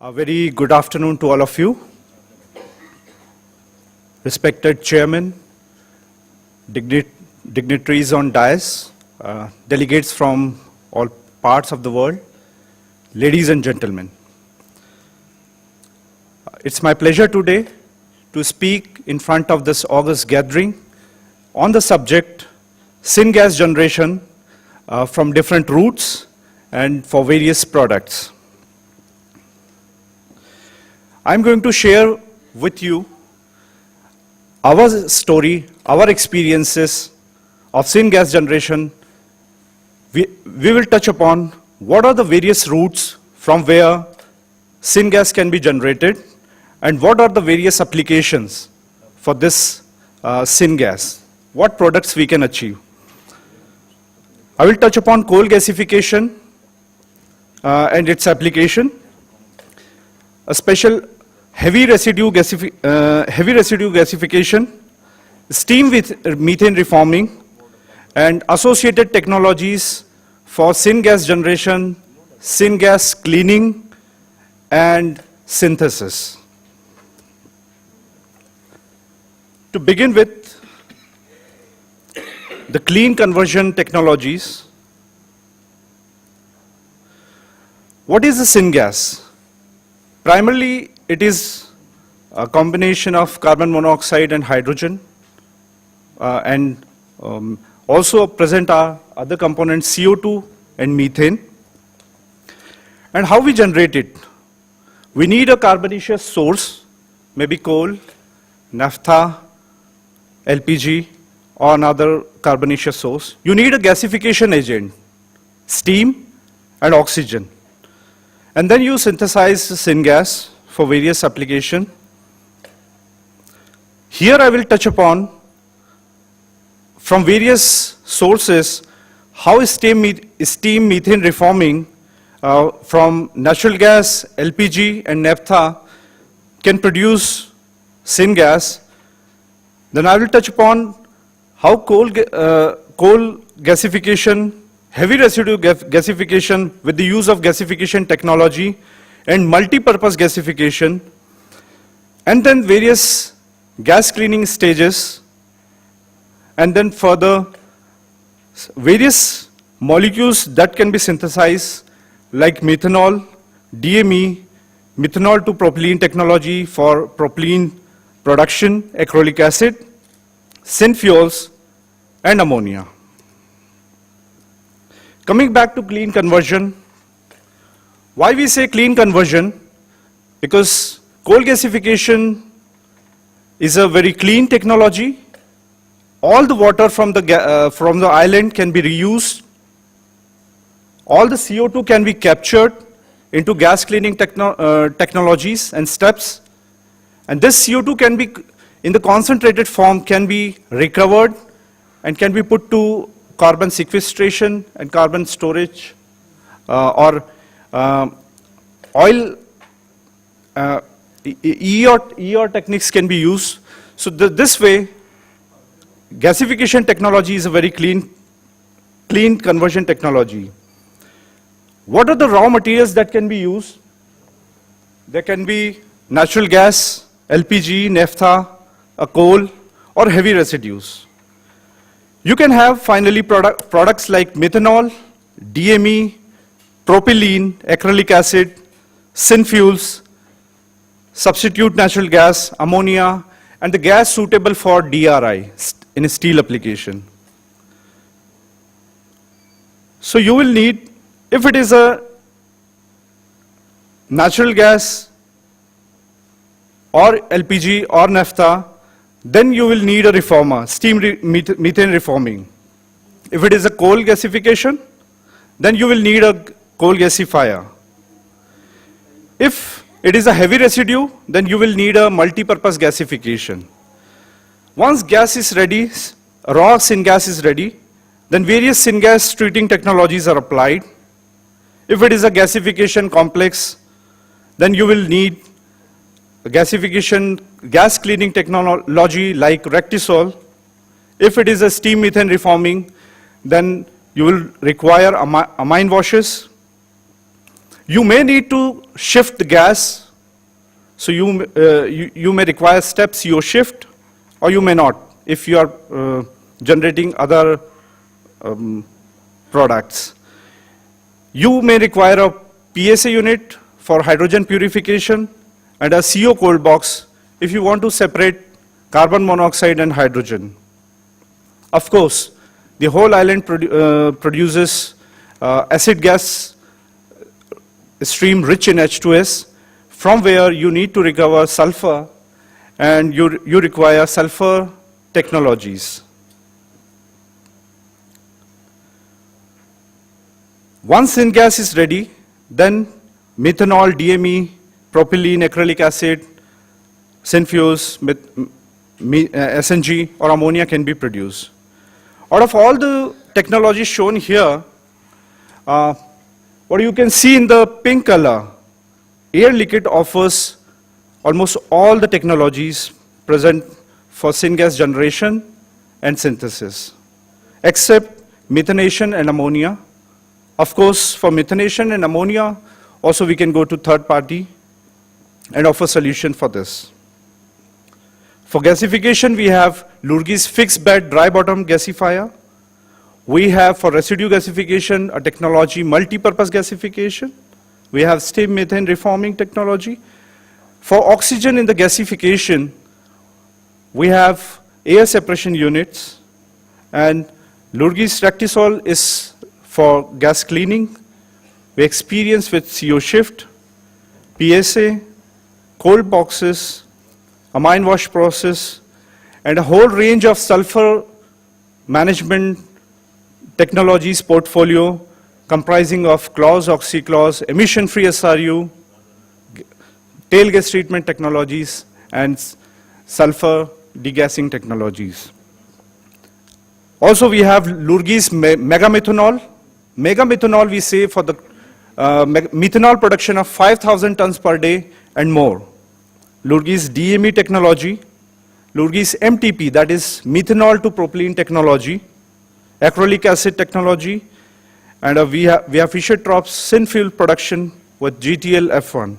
A very good afternoon to all of you. Respected Chairman, dignitaries on dais, delegates from all parts of the world, ladies and gentlemen. It's my pleasure today to speak in front of this august gathering on the subject syngas generation from different routes and for various products. I'm going to share with you our story, our experiences of syngas generation. We will touch upon what are the various routes from where syngas can be generated and what are the various applications for this syngas, what products we can achieve. I will touch upon coal gasification and its application, a special heavy residue gasification, steam with methane reforming, and associated technologies for syngas generation, syngas cleaning, and synthesis. To begin with, the clean conversion technologies. What is the syngas? Primarily, it is a combination of carbon monoxide and hydrogen, and also present are other components, CO2 and methane. And how we generate it? We need a carbonaceous source, maybe coal, naphtha, LPG, or another carbonaceous source. You need a gasification agent, steam and oxygen. And then you synthesize the syngas for various applications. Here I will touch upon from various sources how steam methane reforming from natural gas, LPG and naphtha can produce syngas. Then I will touch upon how coal gasification, heavy residue gasification with the use of gasification technology and multi-purpose gasification, and then various gas cleaning stages, and then further various molecules that can be synthesized like methanol, DME, methanol to propylene technology for propylene production, acrylic acid, synfuels, and ammonia. Coming back to clean conversion, why we say clean conversion? Because coal gasification is a very clean technology. All the water from the island can be reused. All the CO2 can be captured into gas cleaning technologies and steps. And this CO2 can be, in the concentrated form, can be recovered and can be put to carbon sequestration and carbon storage or oil, EOR techniques can be used. So this way, gasification technology is a very clean conversion technology. What are the raw materials that can be used? There can be natural gas, LPG, naphtha, coal, or heavy residues. You can have finally products like methanol, DME, propylene, acrylic acid, synfuels, substitute natural gas, ammonia, and the gas suitable for DRI in a steel application. So you will need, if it is a natural gas or LPG or naphtha, then you will need a reformer, steam methane reforming. If it is a coal gasification, then you will need a coal gasifier. If it is a heavy residue, then you will need a multi-purpose gasification. Once gas is ready, raw syngas is ready, then various syngas treating technologies are applied. If it is a gasification complex, then you will need a gasification, gas cleaning technology like Rectisol. If it is a steam methane reforming, then you will require amine washes. You may need to shift the gas, so you may require step CO shift, or you may not if you are generating other products. You may require a PSA unit for hydrogen purification and a CO cold box if you want to separate carbon monoxide and hydrogen. Of course, the whole island produces acid gas stream rich in H2S, from where you need to recover sulfur, and you require sulfur technologies. Once syngas is ready, then methanol, DME, propylene, acrylic acid, synfuse, SNG, or ammonia can be produced. Out of all the technologies shown here, what you can see in the pink color, Air Liquide offers almost all the technologies present for syngas generation and synthesis, except methanation and ammonia. Of course, for methanation and ammonia, also we can go to third party and offer solution for this. For gasification, we have Lurgi's fixed bed dry bottom gasifier. We have for residue gasification a technology multi-purpose gasification. We have steam methane reforming technology. For oxygen in the gasification, we have air separation units, and Lurgi's Rectisol is for gas cleaning. We experience with CO shift, PSA, cold boxes, amine wash process, and a whole range of sulfur management technologies portfolio comprising of CLAWS, OxyCLAWS, emission-free SRU, tail gas treatment technologies, and sulfur degassing technologies. Also, we have Lurgi's megamethanol. Megamethanol we say for the methanol production of 5,000 tons per day and more. Lurgi's DME technology, Lurgi's MTP, that is methanol to propylene technology, acrylic acid technology, and we have Fischer-Tropsch synfuel production with GTL F1.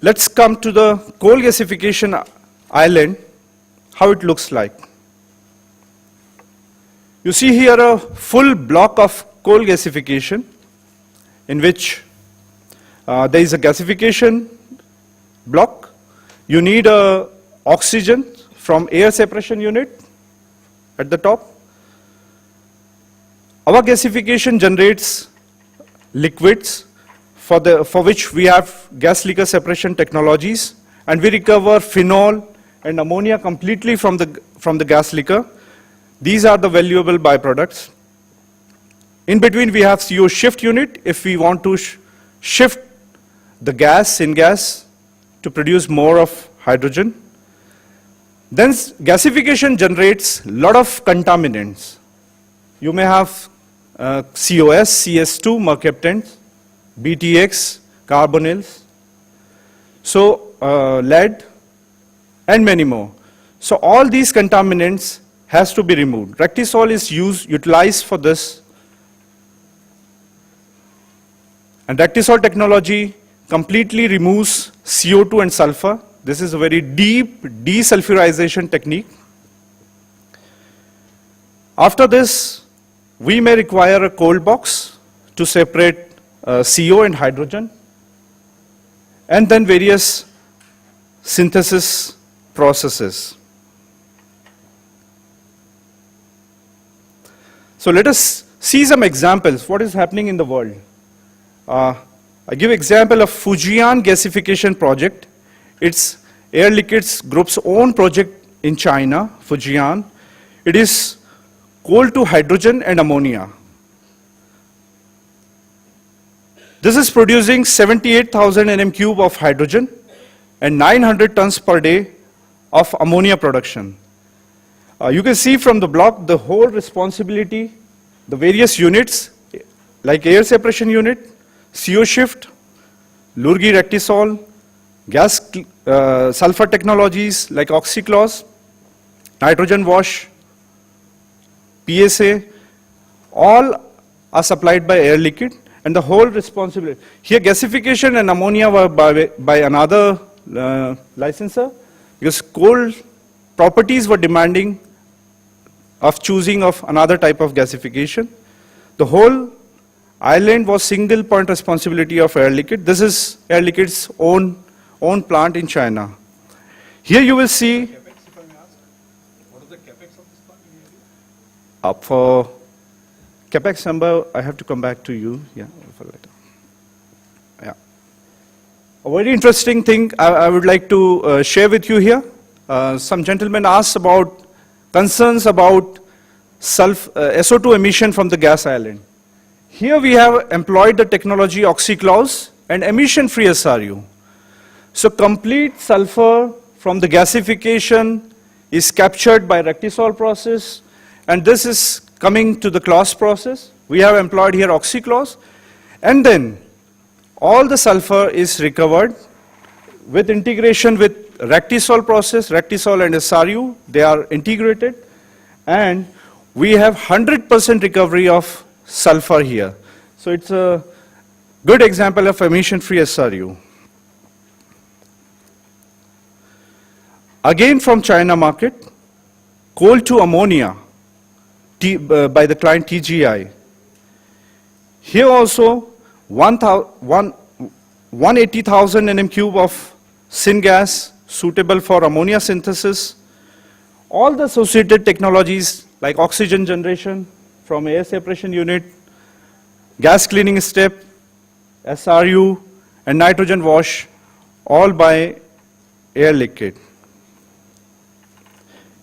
Let's come to the coal gasification island, how it looks like. You see here a full block of coal gasification in which there is a gasification block. You need oxygen from air separation unit at the top. Our gasification generates liquids for which we have gas liquor separation technologies, and we recover phenol and ammonia completely from the gas liquor. These are the valuable byproducts. In between, we have CO shift unit if we want to shift the gas, syngas, to produce more of hydrogen. Then gasification generates a lot of contaminants. You may have COS, CS2, mercaptans, BTX, carbonyls, so lead, and many more. So all these contaminants has to be removed. Rectisol is utilized for this. And Rectisol technology completely removes CO2 and sulfur. This is a very deep desulfurization technique. After this, we may require a cold box to separate CO and hydrogen, and then various synthesis processes. So let us see some examples, what is happening in the world. I give example of Fujian gasification project. It's Air Liquide's group's own project in China, Fujian. It is coal to hydrogen and ammonia. This is producing 78,000 nm cube of hydrogen and 900 tons per day of ammonia production. You can see from the block the whole responsibility, the various units like air separation unit, CO shift, Lurgi Rectisol, gas sulfur technologies like OxyCLAWS, nitrogen wash, PSA, all are supplied by Air Liquide, and the whole responsibility. Here gasification and ammonia were by another licensor, because coal properties were demanding of choosing of another type of gasification. The whole island was single point responsibility of Air Liquide. This is Air Liquide's own plant in China. Here you will see CapEx, if I may ask, what is the CapEx of this plant in India? up for CapEx number, I have to come back to you. Yeah, for later. Yeah. A very interesting thing I would like to share with you here. Some gentlemen asked about concerns about SO2 emission from the gas island. Here we have employed the technology OxyClaus and emission-free SRU. So complete sulfur from the gasification is captured by Rectisol process, and this is coming to the Claus process. We have employed here OxyClaus, and then all the sulfur is recovered with integration with Rectisol process, Rectisol and SRU, they are integrated, and we have 100% recovery of sulfur here. So it's a good example of emission-free SRU. Again from China market, coal to ammonia by the client TGI. Here also 180,000 nm³ of syngas suitable for ammonia synthesis. All the associated technologies like oxygen generation from air separation unit, gas cleaning step, SRU, and nitrogen wash, all by Air Liquide.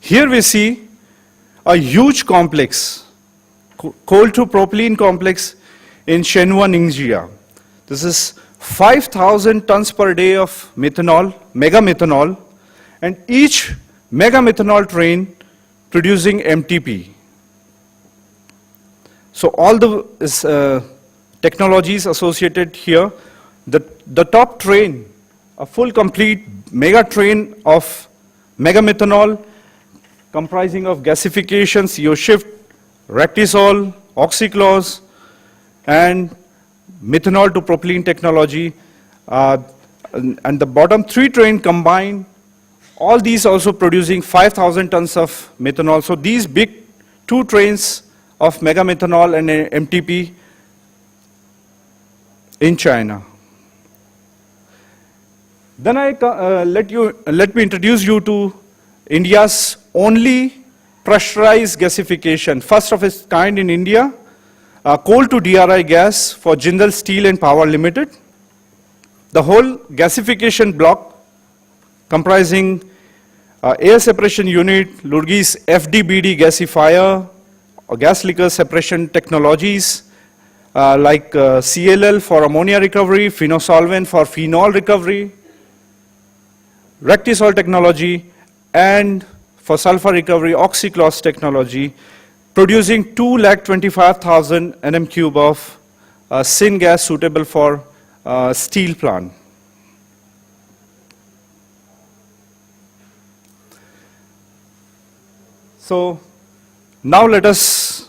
Here we see a huge complex, coal to propylene complex in Shenhua, Ningxia. This is 5,000 tons per day of methanol, mega methanol, and each mega methanol train producing MTP. So all the technologies associated here, the top train, a full complete mega train of mega methanol comprising of gasification, CO shift, Rectisol, OxyClaus, and methanol to propylene technology. And the bottom three train combined, all these also producing 5,000 tons of methanol. So these big two trains of mega methanol and MTP in China. Then let me introduce you to India's only pressurized gasification, first of its kind in India, coal to DRI gas for Jindal Steel and Power Limited. The whole gasification block comprising air separation unit, Lurgi's FDBD gasifier, gas liquor separation technologies like CLL for ammonia recovery, phenosolvent for phenol recovery, Rectisol technology, and for sulfur recovery, OxyClaus technology, producing 225,000 nm³ of syngas suitable for steel plant. So now let us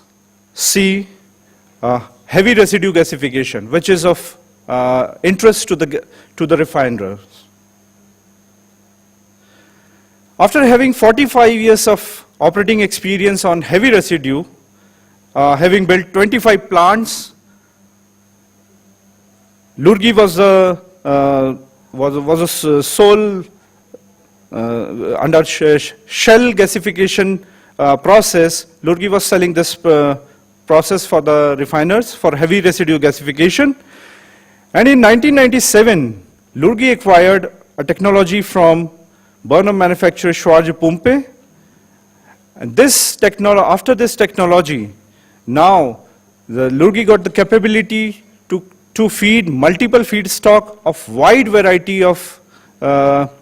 see heavy residue gasification, which is of interest to the refiners. After having 45 years of operating experience on heavy residue, having built 25 plants, Lurgi was a sole under Shell gasification process. Lurgi was selling this process for the refiners for heavy residue gasification. And in 1997, Lurgi acquired a technology from Burnham manufacturer Schwarze Pumpe. And after this technology, now the Lurgi got the capability to feed multiple feedstock of wide variety of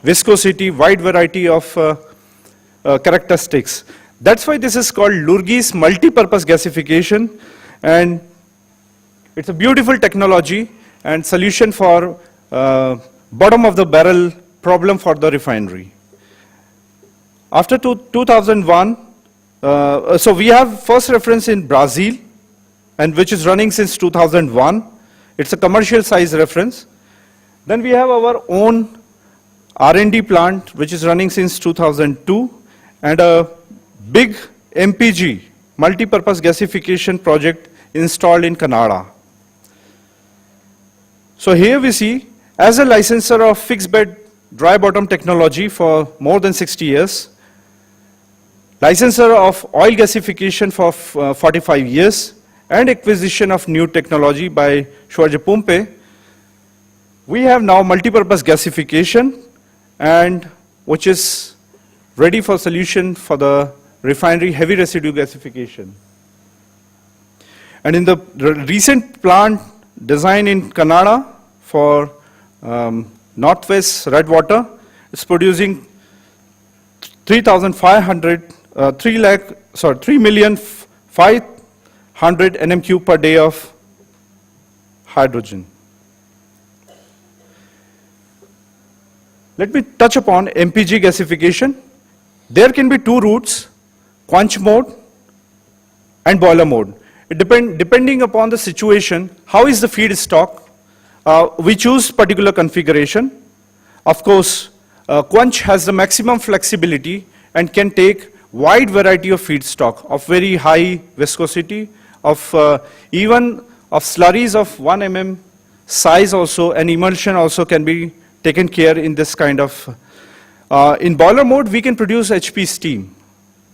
viscosity, wide variety of characteristics. That's why this is called Lurgi's multi-purpose gasification, and it's a beautiful technology and solution for bottom of the barrel problem for the refinery. After 2001, so we have first reference in Brazil, and which is running since 2001. It's a commercial size reference. Then we have our own R&D plant, which is running since 2002, and a big MPG, multi-purpose gasification project installed in Kannada. So here we see, as a licensor of fixed bed dry bottom technology for more than 60 years, licensor of oil gasification for 45 years, and acquisition of new technology by Schwarze Pumpe, we have now multi-purpose gasification, and which is ready for solution for the refinery heavy residue gasification. And in the recent plant design in Kannada for Northwest Redwater, it's producing 3,500,000 NMQ per day of hydrogen. Let me touch upon MPG gasification. There can be two routes, quench mode and boiler mode. Depending upon the situation, how is the feedstock, we choose particular configuration. Of course, quench has the maximum flexibility and can take wide variety of feedstock of very high viscosity, of even of slurries of 1 mm size also, and emulsion also can be taken care in this kind of. In boiler mode, we can produce HP steam,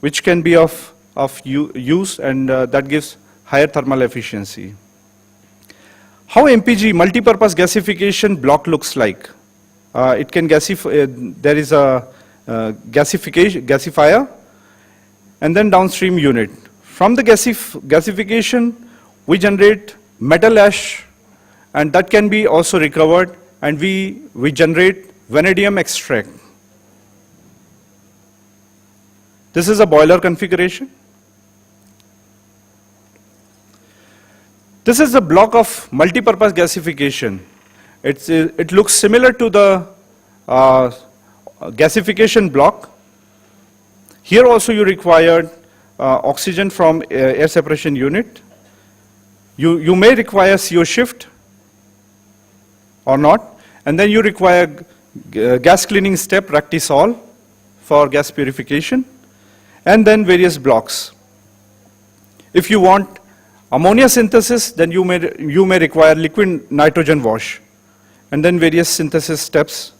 which can be of use, and that gives higher thermal efficiency. How MPG, multi-purpose gasification block looks like? It can there is a gasifier, and then downstream unit. From the gasification, we generate metal ash, and that can be also recovered, and we generate vanadium extract. This is a boiler configuration. This is the block of multi-purpose gasification. It looks similar to the gasification block. Here also you require oxygen from air separation unit. You may require CO shift or not, and then you require gas cleaning step, Ractisol, for gas purification, and then various blocks. If you want ammonia synthesis, then you may require liquid nitrogen wash, and then various synthesis steps.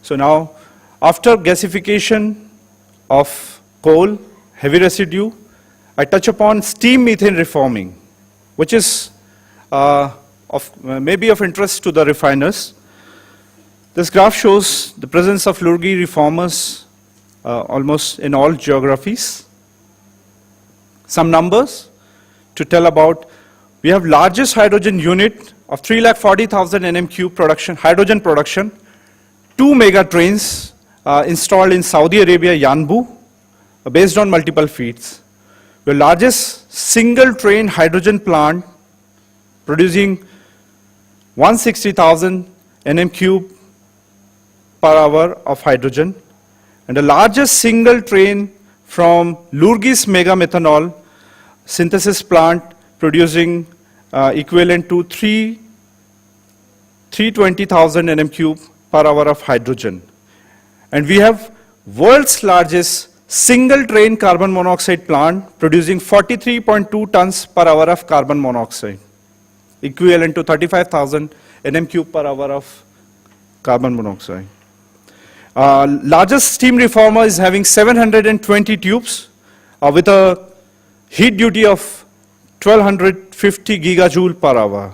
So now, after gasification of coal, heavy residue, I touch upon steam methane reforming, which is maybe of interest to the refiners. This graph shows the presence of Lurgi reformers almost in all geographies. Some numbers to tell about. We have largest hydrogen unit of 3,40,000 NMQ production, hydrogen production, 2 mega trains installed in Saudi Arabia, Yanbu, based on multiple feeds. The largest single train hydrogen plant producing 160,000 NMQ per hour of hydrogen, and the largest single train from Lurgis mega methanol synthesis plant producing equivalent to 320,000 NMQ per hour of hydrogen. And we have world's largest single train carbon monoxide plant producing 43.2 tons per hour of carbon monoxide, equivalent to 35,000 NMQ per hour of carbon monoxide. Largest steam reformer is having 720 tubes with a heat duty of 1250 gigajoule per hour,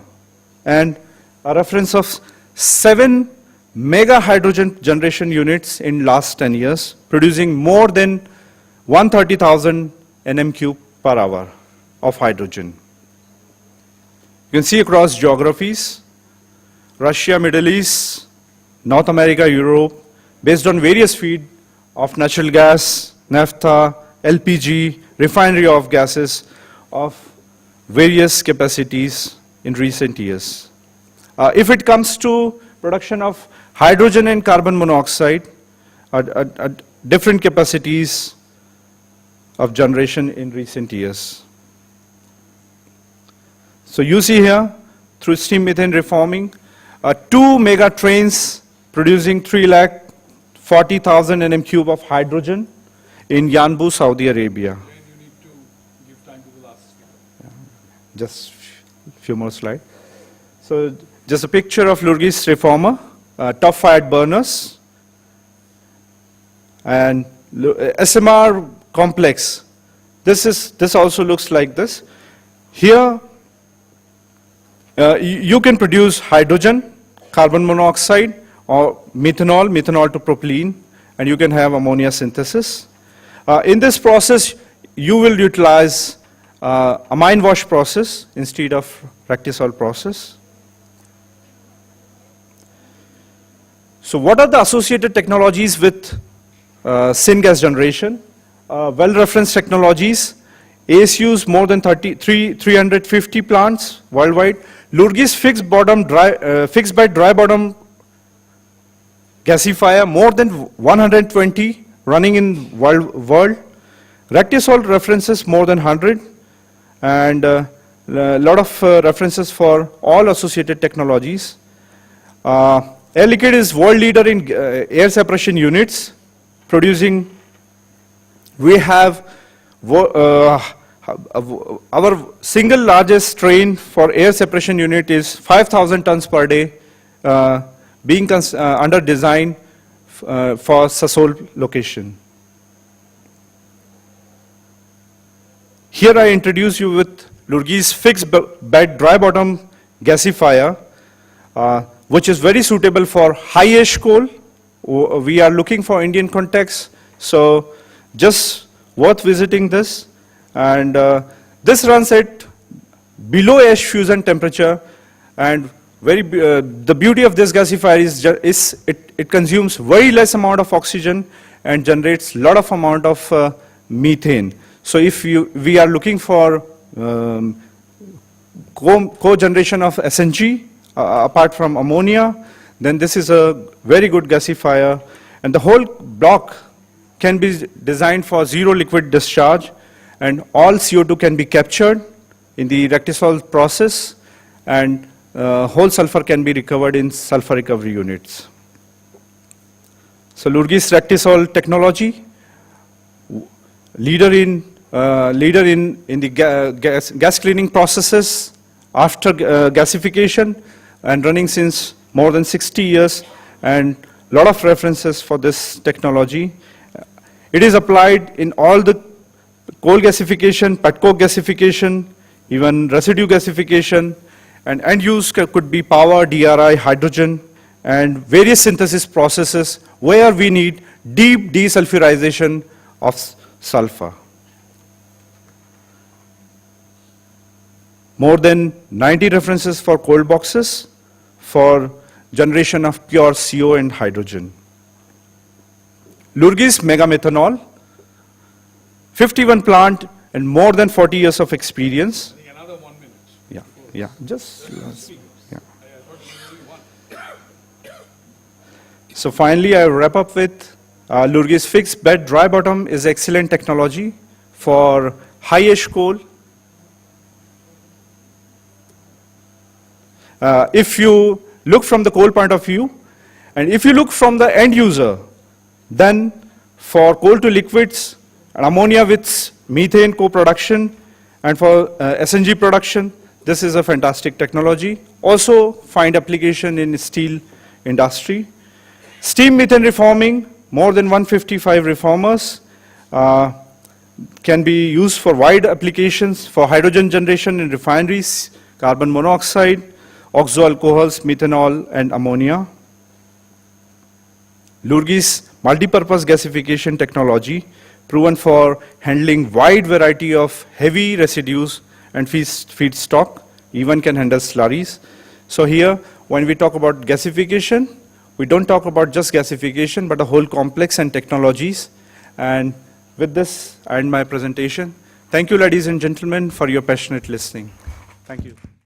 and a reference of 7 mega hydrogen generation units in last 10 years, producing more than 130,000 NMQ per hour of hydrogen. You can see across geographies, Russia, Middle East, North America, Europe, based on various feed of natural gas, naphtha, LPG, refinery of gases of various capacities in recent years. If it comes to production of hydrogen and carbon monoxide at different capacities, of generation in recent years. So you see here, through steam methane reforming, 2 mega trains producing 340,000 nm³ of hydrogen in Yanbu, Saudi Arabia. Again, you need to give time to the last speaker. Just few more slides. So just a picture of Lurgis reformer, top fired burners, and SMR complex. This also looks like this. Here, you can produce hydrogen, carbon monoxide, or methanol to propylene, and you can have ammonia synthesis. In this process, you will utilize amine wash process instead of Rectisol process. So what are the associated technologies with syngas generation? Well-referenced technologies. ASU's more than 350 plants worldwide. Lurgis fixed bed dry bottom gasifier, more than 120 running in world. Rectisol references more than 100, and a lot of references for all associated technologies. Air Liquide is world leader in air separation units, producing. We have our single largest train for air separation unit is 5,000 tons per day, being under design for Sasol location. Here I introduce you with Lurgis fixed bed dry bottom gasifier, which is very suitable for high ash coal. We are looking for Indian context, so just worth visiting this. And this runs at below ash fusion temperature, and the beauty of this gasifier is it consumes very less amount of oxygen and generates lot of amount of methane. So if we are looking for co-generation of SNG apart from ammonia, then this is a very good gasifier, and the whole block can be designed for zero liquid discharge, and all CO2 can be captured in the Rectisol process, and whole sulfur can be recovered in sulfur recovery units. So Lurgis Rectisol technology, leader in the gas cleaning processes after gasification, and running since more than 60 years, and a lot of references for this technology. It is applied in all the coal gasification, petcoke gasification, even residue gasification, and end use could be power, DRI, hydrogen, and various synthesis processes where we need deep desulfurization of sulfur. More than 90 references for cold boxes for generation of pure CO and hydrogen. Lurgis Mega Methanol, 51 plant and more than 40 years of experience. I think another 1 minute. Yeah, just. Speakers. Yeah. I thought you only one. So finally, I wrap up with Lurgis fixed bed dry bottom is excellent technology for high ash coal. If you look from the coal point of view, and if you look from the end user, then for coal to liquids, and ammonia with methane co-production, and for SNG production, this is a fantastic technology. Also find application in steel industry. Steam methane reforming, more than 155 reformers, can be used for wide applications for hydrogen generation in refineries, carbon monoxide, oxo alcohols, methanol, and ammonia. Lurgis multi-purpose gasification technology, proven for handling wide variety of heavy residues and feedstock, even can handle slurries. So here, when we talk about gasification, we don't talk about just gasification, but a whole complex and technologies. And with this, I end my presentation. Thank you, ladies and gentlemen, for your passionate listening. Thank you.